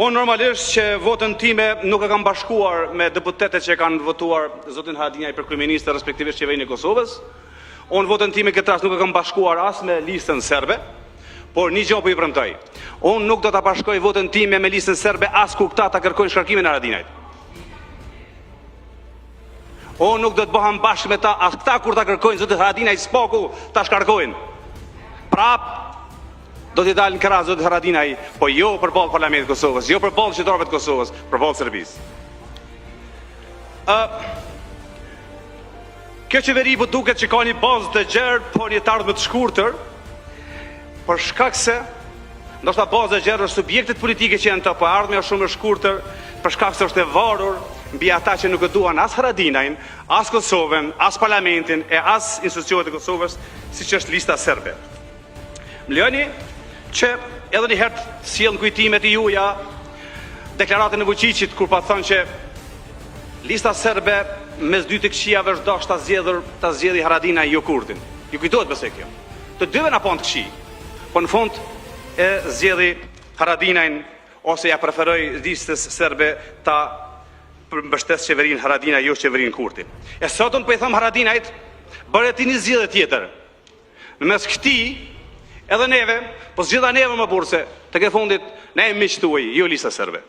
Unë normalisht që votën time nuk e kam bashkuar me deputetet që kanë votuar zotin Haradinaj për kryeministër respektivisht qeverinë e Kosovës. Unë votën time këtë rast nuk e kam bashkuar as me listën serbe, por një gjë po i premtoj. Unë nuk do ta bashkoj votën time me listën serbe as ku këta ta kërkojnë shkarkimin e Haradinajt. Unë nuk do të bëham bashkë me ta as këta kur ta kërkojnë zotit Haradinaj spoku ta shkarkojnë. Prap do t'i dalë në krah zotit Haradinaj, po jo përballë Parlamentit të Kosovës, jo përballë qytetarëve të Kosovës, përballë Serbisë. Kjo qeveri po duket që ka një bazë të gjerë, por një të ardhmë të shkurtër, për shkak se ndoshta baza e gjerë është subjektet politike që janë të, po ardhmja është shumë e shkurtër, për shkak se është e varur mbi ata që nuk e duan as Haradinajin, as Kosovën, as Parlamentin e as institucionet e Kosovës, siç është lista serbe. Më lejoni që edhe një herë të sjell në kujtimet e juaja deklaratën e Vučićit kur pa thënë që lista serbe mes dy të këqijave është dashur ta zgjedhë Haradinaj jo Kurtin. Ju kujtohet besoj kjo. Të dyve na pon të këqij. Po në fund e zgjedhi Haradinajin ose ja preferoi listës serbe ta mbështes qeverinë Haradinaj jo qeverinë Kurti. E sotun po i them Haradinajt, bëre ti një zgjedhje tjetër. Në mes këtij edhe neve, po zgjidha neve më burse, tek e fundit ne jemi miq tuaj, jo lista serbe.